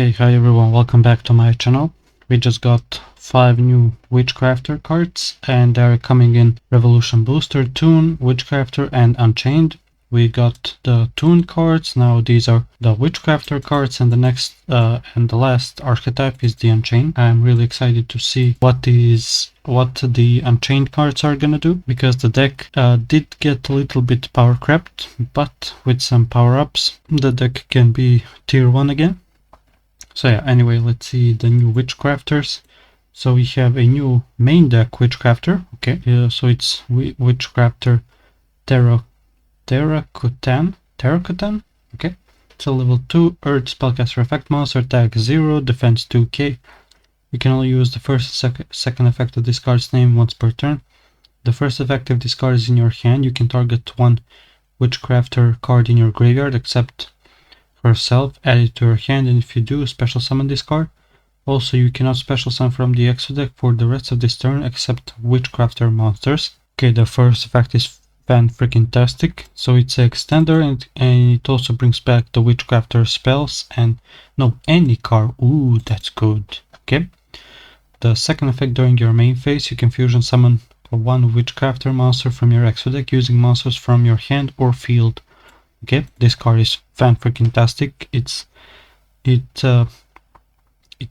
Hey, hi everyone, welcome back to my channel. We just got 5 new Witchcrafter cards and they're coming in Revolution Booster, Toon, Witchcrafter and Unchained. We got the Toon cards, now these are the Witchcrafter cards, and the next and the last archetype is the Unchained. I'm really excited to see what the Unchained cards are gonna do, because the deck did get a little bit power crept, but with some power-ups the deck can be tier 1 again. So yeah, anyway, let's see the new Witchcrafters. So we have a new main deck Witchcrafter. Okay, so it's Witchcrafter Terracotan. Okay, it's a level 2 Earth spellcaster effect monster, attack 0, defense 2k. You can only use the first and second effect of this card's name once per turn. The first effect, if this card is in your hand, you can target one Witchcrafter card in your graveyard except herself, add it to her hand, and if you do, special summon this card. Also, you cannot special summon from the extra deck for the rest of this turn except Witchcrafter monsters. Okay, the first effect is fan-freaking-tastic. So it's an extender, and it also brings back the Witchcrafter spells and any card. Ooh, that's good. Okay. The second effect, during your main phase, you can fusion summon one Witchcrafter monster from your extra deck using monsters from your hand or field. Okay, this card is fan-freaking-tastic. It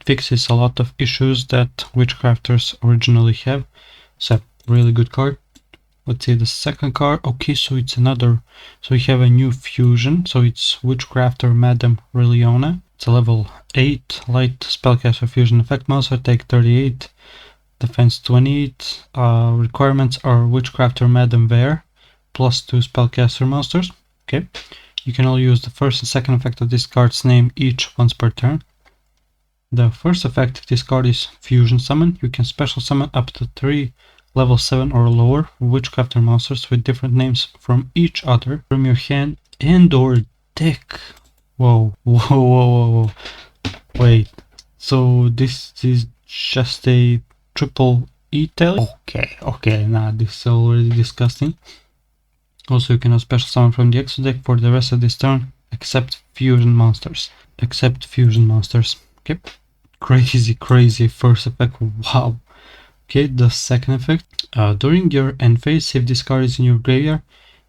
fixes a lot of issues that Witchcrafters originally have. So really good card. Let's see the second card. Okay, so it's another. So we have a new fusion. So it's Witchcrafter Madame Reliona. It's a level 8 light spellcaster fusion effect monster. Take 38, defense 28. Requirements are Witchcrafter Madame Bear plus 2 spellcaster monsters. Okay, you can only use the first and second effect of this card's name each once per turn. The first effect, if this card is fusion summon, you can special summon up to 3 level 7 or lower Witchcrafter monsters with different names from each other from your hand and or deck. Whoa. Wait, so this is just a triple E-tally? Okay, nah, this is already disgusting. Also, you cannot special summon from the extra deck for the rest of this turn, except fusion monsters. Okay, crazy first effect. Wow. Okay, the second effect. During your end phase, if this card is in your graveyard,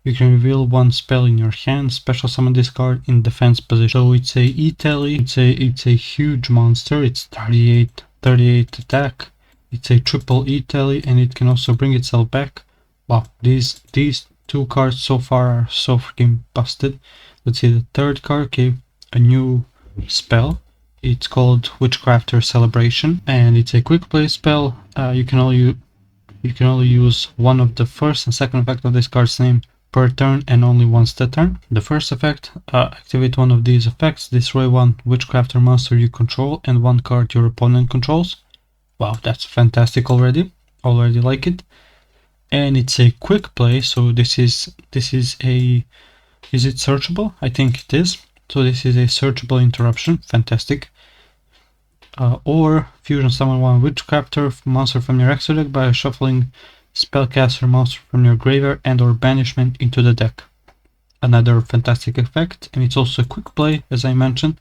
you can reveal one spell in your hand, special summon this card in defense position. So it's a E-tally. It's a huge monster. It's 38 attack. It's a triple E-tally, and it can also bring itself back. Wow, these two cards so far are so freaking busted. Let's see the third card. Okay, a new spell. It's called Witchcrafter Celebration, and it's a quick play spell. You can only use one of the first and second effect of this card's name per turn, and only once a turn. The first effect, activate one of these effects, destroy one Witchcrafter monster you control and one card your opponent controls. Wow, that's fantastic already. Already like it. And it's a quick play, so this is it searchable? I think it is. So this is a searchable interruption. Fantastic. Or fusion summon one Witchcrafter monster from your extra deck by shuffling spellcaster monster from your graveyard and or banishment into the deck. Another fantastic effect, and it's also a quick play, as I mentioned,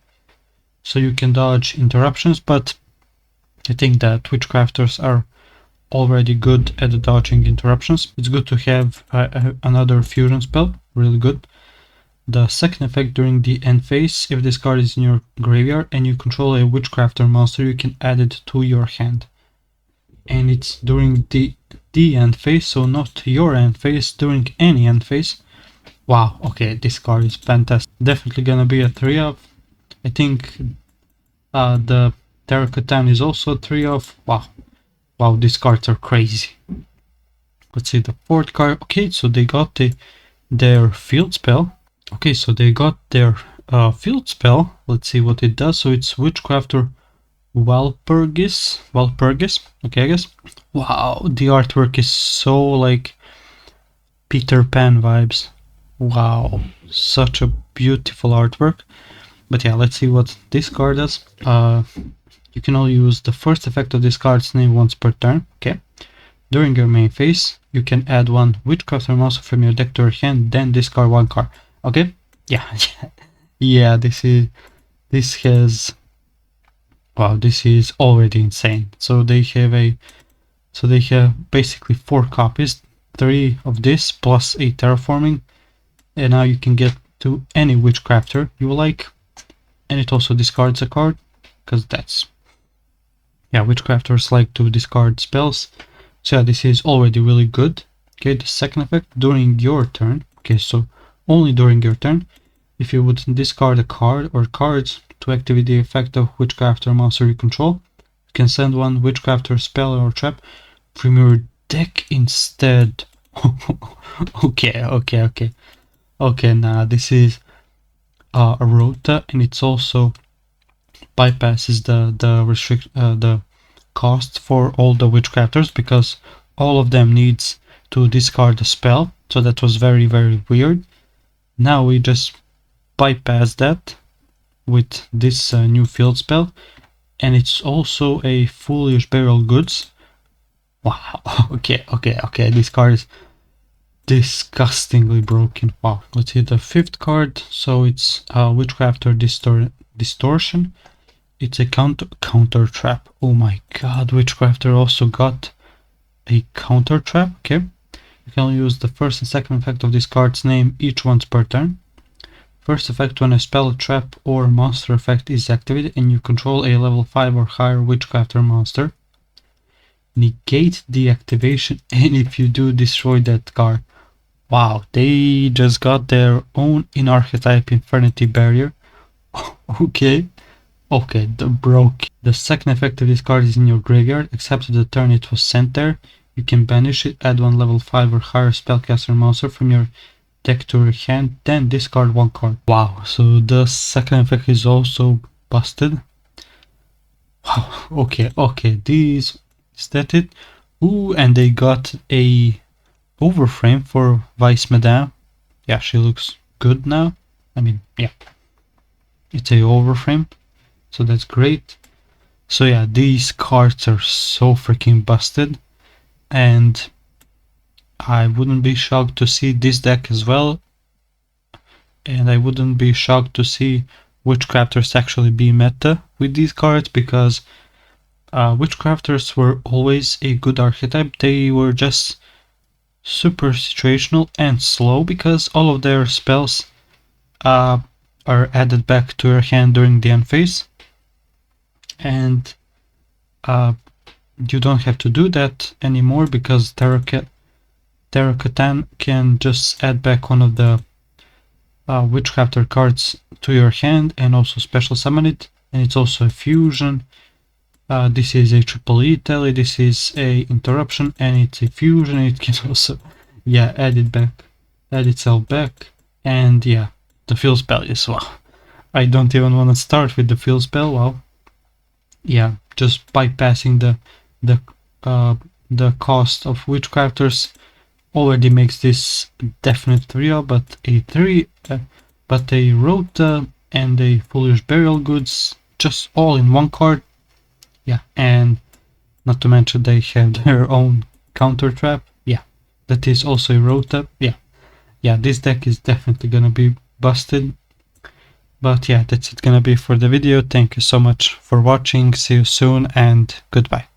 so you can dodge interruptions, but I think that Witchcrafters are already good at dodging interruptions. It's good to have another fusion spell, really good. The second effect, during the end phase, if this card is in your graveyard and you control a Witchcrafter monster, you can add it to your hand. And it's during the end phase, so not your end phase, during any end phase. Wow, okay, this card is fantastic. Definitely gonna be a 3-of. I think the Terracotan is also a 3-of. Wow, these cards are crazy. Let's see the fourth card. Okay, so they got their field spell. Okay, so they got their field spell. Let's see what it does. So it's Witchcrafter Walpurgis. Okay, I guess. Wow, the artwork is so like Peter Pan vibes. Wow, such a beautiful artwork. But yeah, let's see what this card does. You can only use the first effect of this card's name once per turn. Okay. During your main phase, you can add one Witchcrafter monster from your deck to your hand, then discard one card. Okay? Yeah. Yeah, this has Wow, this is already insane. So they have basically 4 copies, 3 of this plus a terraforming, and now you can get to any Witchcrafter you like, and it also discards a card, because that's, yeah, Witchcrafters like to discard spells. So yeah, this is already really good. Okay, the second effect, during your turn, okay, so only during your turn, if you would discard a card or cards to activate the effect of Witchcrafter monster you control, you can send one Witchcrafter spell or trap from your deck instead. Okay, now this is a rota, and it's also bypasses the cost for all the Witchcrafters, because all of them needs to discard a spell, so that was very, very weird. Now we just bypass that with this new field spell, and it's also a Foolish Burial Goods. Wow, okay, this card is disgustingly broken. Wow, let's hit the 5th card. So it's Witchcrafter Distortion. It's a counter trap. Oh my god, Witchcrafter also got a counter trap. Okay, you can use the first and second effect of this card's name each once per turn. First effect, when a spell, trap, or monster effect is activated and you control a level 5 or higher Witchcrafter monster, negate the activation, and if you do, destroy that card. Wow, they just got their own in-archetype Infernity Barrier. Okay, the second effect of this card is in your graveyard, except the turn it was sent there. You can banish it, add one level 5 or higher spellcaster monster from your deck to your hand, then discard 1 card. Wow, so the second effect is also busted. Wow, okay, is that it? Ooh, and they got a overframe for Vice Madame. Yeah, she looks good now. I mean, yeah, it's a overframe, so that's great. So yeah, these cards are so freaking busted, and I wouldn't be shocked to see this deck as well, and I wouldn't be shocked to see Witchcrafters actually be meta with these cards, because Witchcrafters were always a good archetype. They were just super situational and slow, because all of their spells are added back to your hand during the end phase, and you don't have to do that anymore, because Terra Catan can just add back one of the Witchcrafter cards to your hand and also special summon it, and it's also a fusion. This is a triple E tally, this is a interruption, and it's a fusion. It can also, yeah, add itself back, and yeah, the field spell is, wow, I don't even want to start with the field spell. Wow, yeah, just bypassing the cost of Witchcrafters already makes this definite 3, but a Rota and a Foolish Burial Goods just all in 1 card. Yeah, and not to mention they have their own counter trap. Yeah, that is also a Rota. Yeah, this deck is definitely gonna be busted. But yeah, that's it gonna be for the video. Thank you so much for watching. See you soon, and goodbye.